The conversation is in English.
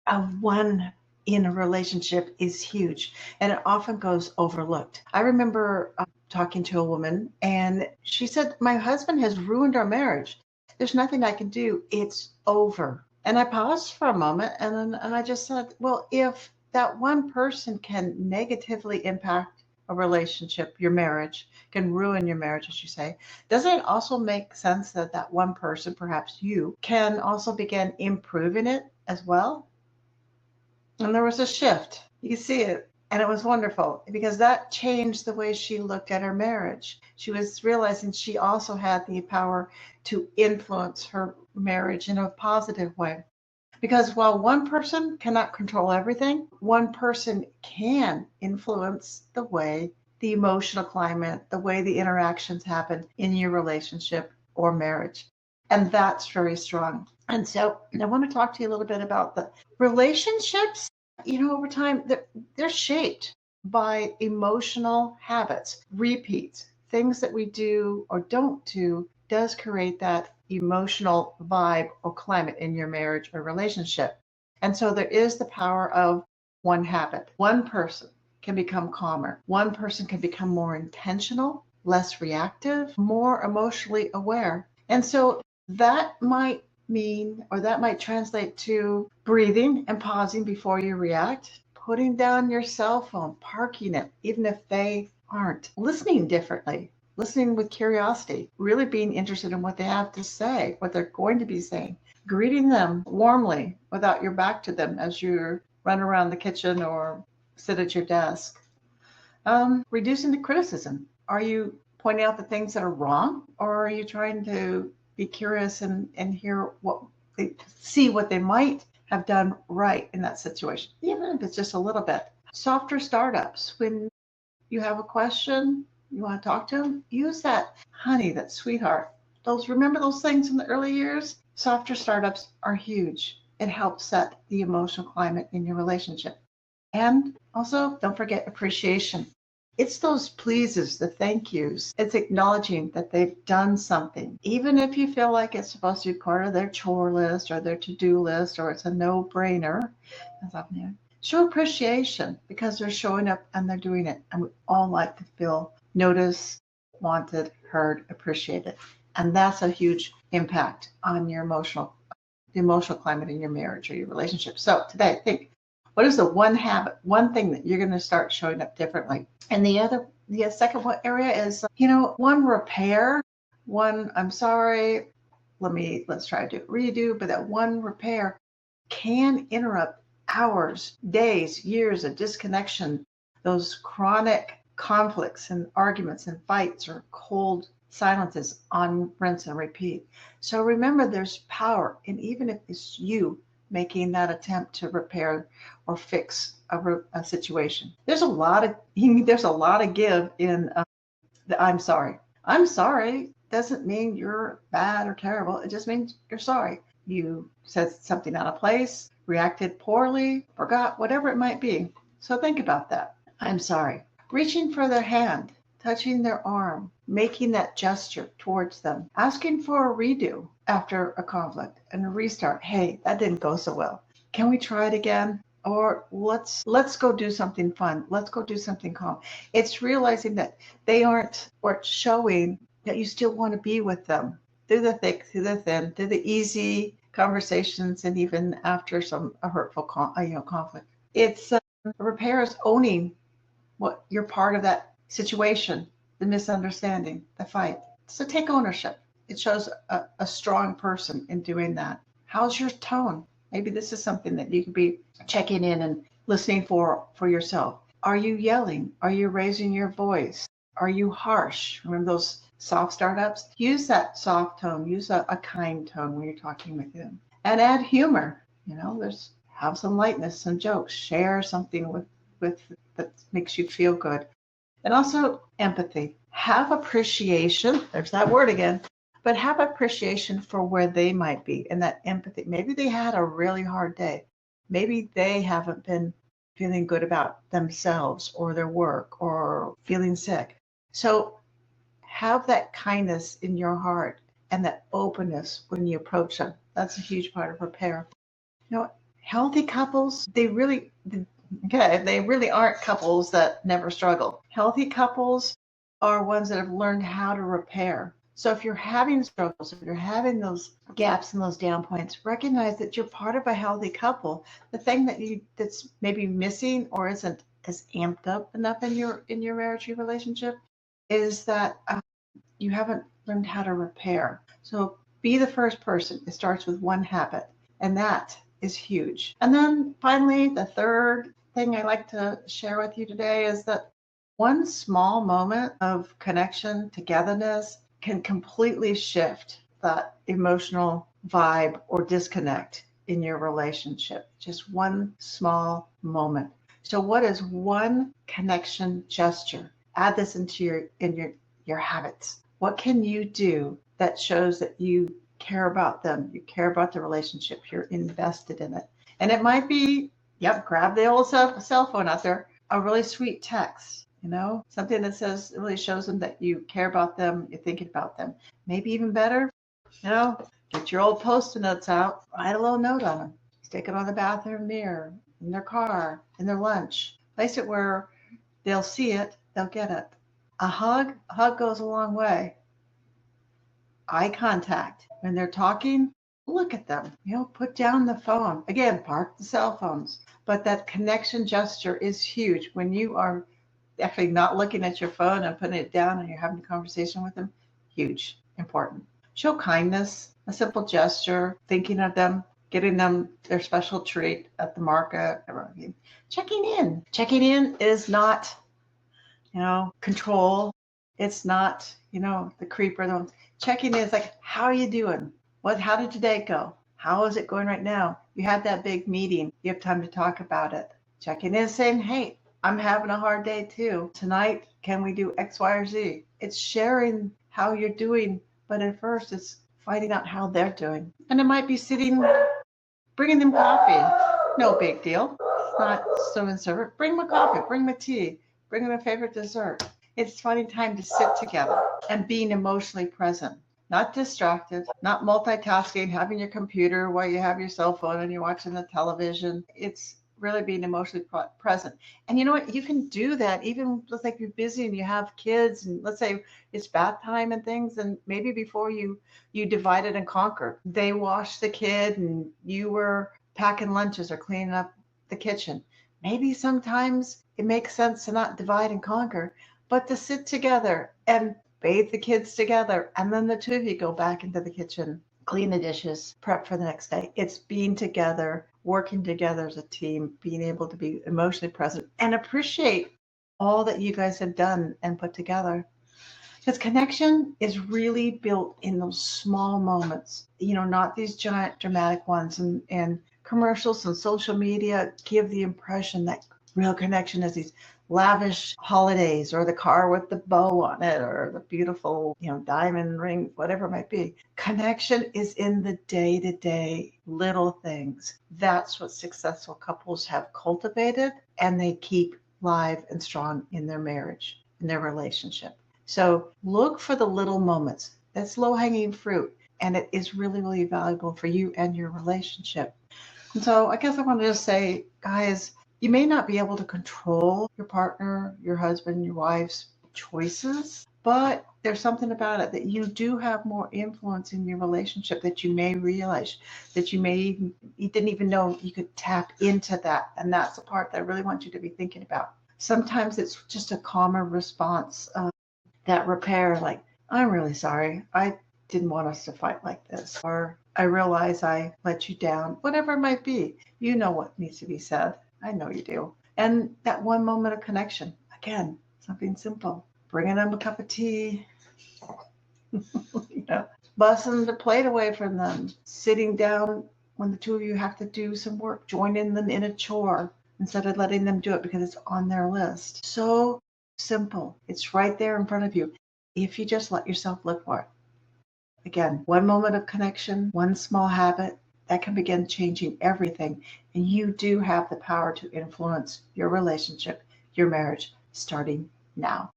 of one in a relationship is huge, and it often goes overlooked. I remember talking to a woman, and she said, "My husband has ruined our marriage. There's nothing I can do. It's over." And I paused for a moment, and I just said, "Well, if that one person can negatively impact a relationship, your marriage, can ruin your marriage, as you say, doesn't it also make sense that that one person, perhaps you, can also begin improving it as well?" And there was a shift. You see it. And it was wonderful because that changed the way she looked at her marriage. She was realizing she also had the power to influence her marriage in a positive way. Because while one person cannot control everything, one person can influence the way the emotional climate, the way the interactions happen in your relationship or marriage. And that's very strong. And so I want to talk to you a little bit about the relationships. Over time, they're shaped by emotional habits, repeats, things that we do or don't do does create that emotional vibe or climate in your marriage or relationship. And so there is the power of one habit. One person can become calmer. One person can become more intentional, less reactive, more emotionally aware. And so that might mean, or that might translate to breathing and pausing before you react, putting down your cell phone, parking it, even if they aren't, listening differently, listening with curiosity, really being interested in what they have to say, what they're going to be saying, greeting them warmly without your back to them as you run around the kitchen or sit at your desk. Reducing the criticism. Are you pointing out the things that are wrong, or are you trying to be curious and hear what they see what they might have done right in that situation, even if it's just a little bit? Softer startups. When you have a question, you want to talk to them, use that honey, that sweetheart. Remember those things in the early years? Softer startups are huge. It helps set the emotional climate in your relationship. And also, don't forget appreciation. It's those pleases, the thank yous. It's acknowledging that they've done something. Even if you feel like it's supposed to be part of their chore list or their to-do list or it's a no-brainer, show appreciation because they're showing up and they're doing it. And we all like to feel noticed, wanted, heard, appreciated. And that's a huge impact on the emotional climate in your marriage or your relationship. So today, think, what is the one habit, one thing that you're going to start showing up differently? And the second one area is, one repair, one, I'm sorry, let's try to redo, but that one repair can interrupt hours, days, years of disconnection, those chronic conflicts and arguments and fights or cold silences on rinse and repeat. So remember, there's power, and even if it's you making that attempt to repair or fix a situation. There's a lot of give in the I'm sorry. I'm sorry doesn't mean you're bad or terrible. It just means you're sorry. You said something out of place, reacted poorly, forgot, whatever it might be. So think about that. I'm sorry. Reaching for their hand, touching their arm, making that gesture towards them, asking for a redo after a conflict and a restart. Hey, that didn't go so well. Can we try it again? Or let's go do something fun. Let's go do something calm. It's realizing that they aren't, or showing that you still want to be with them through the thick, through the thin, through the easy conversations, and even after a hurtful conflict. It's repair is owning what you're part of that situation, the misunderstanding, the fight. So take ownership. It shows a strong person in doing that. How's your tone? Maybe this is something that you could be checking in and listening for yourself. Are you yelling? Are you raising your voice? Are you harsh? Remember those soft startups? Use that soft tone. Use a kind tone when you're talking with them. And add humor. Have some lightness, some jokes. Share something with that makes you feel good. And also empathy. Have appreciation. There's that word again. But have appreciation for where they might be and that empathy. Maybe they had a really hard day. Maybe they haven't been feeling good about themselves or their work or feeling sick. So have that kindness in your heart and that openness when you approach them. That's a huge part of repair. Healthy couples, they really aren't couples that never struggle. Healthy couples are ones that have learned how to repair. So if you're having struggles, if you're having those gaps and those down points, recognize that you're part of a healthy couple. The thing that's maybe missing or isn't as amped up enough in your marriage relationship is that you haven't learned how to repair. So be the first person. It starts with one habit, and that is huge. And then finally, the third thing I like to share with you today is that one small moment of connection, togetherness can completely shift that emotional vibe or disconnect in your relationship. Just one small moment. So what is one connection gesture? Add this into your habits. What can you do that shows that you care about them, you care about the relationship, you're invested in it? And it might be, yep, grab the old cell phone out there, a really sweet text, something that says, it really shows them that you care about them, you're thinking about them. Maybe even better, get your old post-it notes out, write a little note on them, stick it on the bathroom mirror, in their car, in their lunch, place it where they'll see it, they'll get it. A hug goes a long way. Eye contact. When they're talking, look at them. Put down the phone. Again, park the cell phones. But that connection gesture is huge. When you are actually not looking at your phone and putting it down and you're having a conversation with them, huge, important. Show kindness, a simple gesture, thinking of them, getting them their special treat at the market. Checking in. Checking in is not control. It's not, the creeper. Checking in is like, how are you doing? How did today go? How is it going right now? You had that big meeting. You have time to talk about it. Checking in saying, hey, I'm having a hard day too. Tonight, can we do X, Y, or Z? It's sharing how you're doing, but at first it's finding out how they're doing. And it might be bringing them coffee. No big deal. It's not so inserted. Bring them a coffee, bring them a tea, bring them a favorite dessert. It's finding time to sit together and being emotionally present, not distracted, not multitasking, having your computer while you have your cell phone and you're watching the television. It's really being emotionally present. And you know what? You can do that even, let's say you're busy and you have kids, and let's say it's bath time and things, and maybe before you divided and conquered. They washed the kid and you were packing lunches or cleaning up the kitchen. Maybe sometimes it makes sense to not divide and conquer, but to sit together and bathe the kids together. And then the two of you go back into the kitchen, clean the dishes, prep for the next day. It's being together, working together as a team, being able to be emotionally present and appreciate all that you guys have done and put together. Because connection is really built in those small moments, not these giant dramatic ones. And commercials and social media give the impression that real connection is these lavish holidays or the car with the bow on it or the beautiful, diamond ring, whatever it might be. Connection is in the day-to-day little things. That's what successful couples have cultivated, and they keep live and strong in their marriage, in their relationship. So look for the little moments. That's low-hanging fruit, and it is really, really valuable for you and your relationship. And so I guess I want to just say, guys, you may not be able to control your partner, your husband, your wife's choices, but there's something about it that you do have more influence in your relationship that you may realize, that you didn't even know you could tap into that. And that's the part that I really want you to be thinking about. Sometimes it's just a calmer response, that repair, like, I'm really sorry. I didn't want us to fight like this. Or I realize I let you down, whatever it might be. You know what needs to be said. I know you do. And that one moment of connection, again, something simple. Bringing them a cup of tea, bussing the plate away from them, sitting down when the two of you have to do some work, joining them in a chore instead of letting them do it because it's on their list. So simple. It's right there in front of you if you just let yourself look for it. Again, one moment of connection, one small habit, that can begin changing everything. And you do have the power to influence your relationship, your marriage, starting now.